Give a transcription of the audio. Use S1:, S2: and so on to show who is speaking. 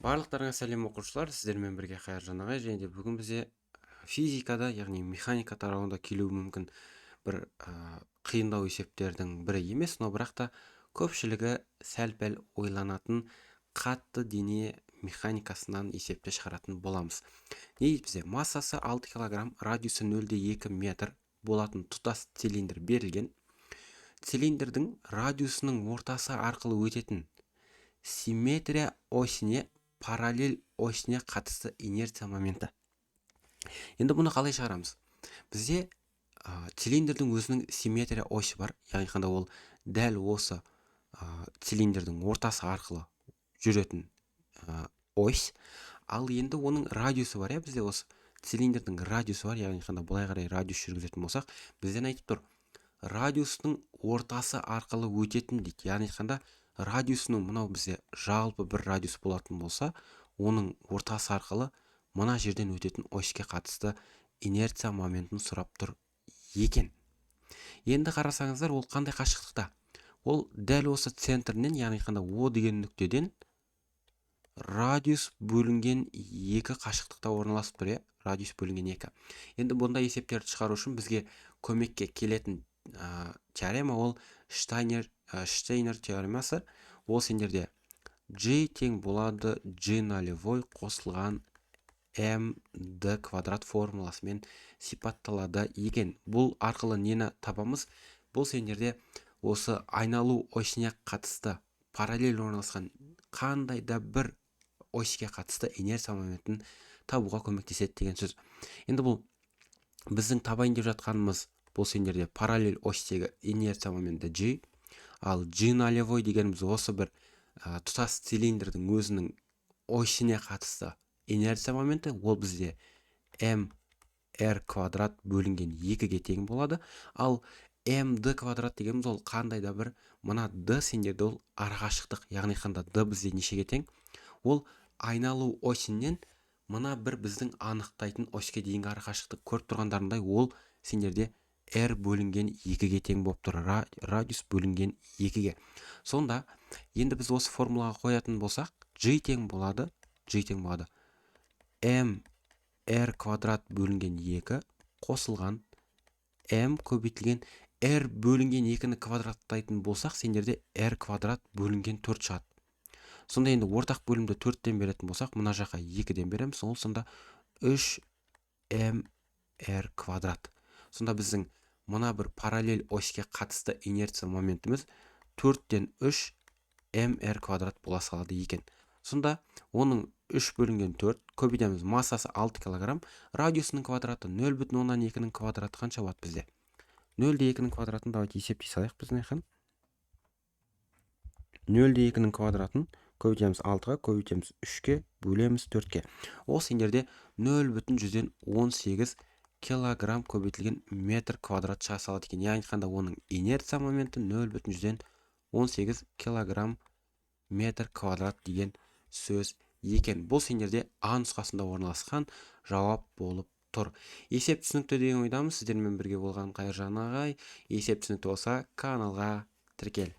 S1: Барлықтарыңа сәлем оқушылар, сіздермен бірге Қайыржан ағай, және де бүгін бізде физикада, яғни механика тарауында келуі мүмкін бір қиындау есептердің бірі емес, но бірақ та көпшілігі сәл-пәл ойланатын қатты дене механикасынан есепті шығаратын боламыз. Не дейді бізде? Массасы 6 кг, радиусы 0,2 метр болатын тұтас цилиндр берілген. Цилиндрдің радиусының ортасы арқылы өтетін симметрия осіне параллель осіне қатысты инерция моменті. Енді бұны қалай шығарамыз? Бізде цилиндрдің өзінің симметрия осі бар, яғни қандай ол дәл осы цилиндрдің ортасы арқылы жүретін ось. Ал енді оның радиусы бар, бізде осы цилиндрдің радиусы бар, яғни қандай былай қарай радиус жүргізетін болсақ, бізден айтып тұр, радиустың ортасы арқылы өтетін дейді. Яғни қандай радиусының мынау бізде жалпы бір радиус болатын болса, оның ортасы арқылы мына жерден өтетін оське қатысты инерция моментін сұрап тұр екен. Енді қарасаңыздар, ол қандай қашықтықта? Ол дәл осы центрінен, яғни қандай О деген нүктеден радиус бөлінген 2 қашықтықта орналасып тұр, радиус бөлінген 2. Енді бұндай есептерді шығару үшін бізге көмекке келетін теорема ол Штайнер теоремасы. Ол сендерде G тең болады G нолевой қосылған md квадрат формуласымен сипатталады екен. Бұл арқылы нені табамыз? Бұл сендерде осы айналу осіне қатысты параллель орналасқан қандай да бір оське қатысты инерция моментін табуға көмектеседі деген сөз. Енді бұл біздің табайын деп жатқанымыз бұл сендерде параллель осьтегі инерция моменті G, ал G нолевой дегеніміз осы бір тұтас цилиндрдің өзінің осіне қатысты инерция моменті, ол бізде mr квадрат бөлінген 2-ге тең болады. Ал md квадрат дегеніміз ол қандай да бір мына d сендерде ол арақашықтық, яғни қандай d бізде нешеге тең? Ол айналу осінен мына бір біздің анықтайтын оське дейінгі арақашықтық көріп тұрғандарындай, ол сендерде r бөлінген 2-ге тең болып тұр, радиус бөлінген 2-ге. Сонда енді біз осы формулаға қоятын болсақ, G тең болады mr квадрат бөлінген 2 қосылған m көбейтілген r бөлінген 2-ні квадраттайтын болсақ, сендерде r квадрат бөлінген 4 шығады. Сонда енді ортақ бөлімді 4-тен беретін болсақ, мына жаққа 2-ден береміз, ол сонда 3mr квадрат. Сонда біздің мына бір параллель оське қатысты инерция моментіміз 4-тен 3 mr квадрат бола салады екен. Сонда оның 3 бөлінген 4 көбейтеміз, массасы 6 кг, радиусының квадраты 0,2-ның квадраты қанша болады бізде? 0,2-ның квадратын давайте есептей салайық біздің екен. 0,2-ның квадратын көбейтеміз 6-ға, көбейтеміз 3-ке, бөлеміз 4-ке. Ол сендерде 0,18 килограмм көбейтілген метр квадрат шыға салады екен. Яғни қандай оның инерция моменті 0,18 килограмм метр квадрат деген сөз екен. Бұл сендерде А нұсқасында орналасқан жауап болып тұр. Есеп түсінікті деген ойдамыз. Сіздермен бірге болған Қайыржан ағай. Есеп түсінікті болса, каналға тіркел.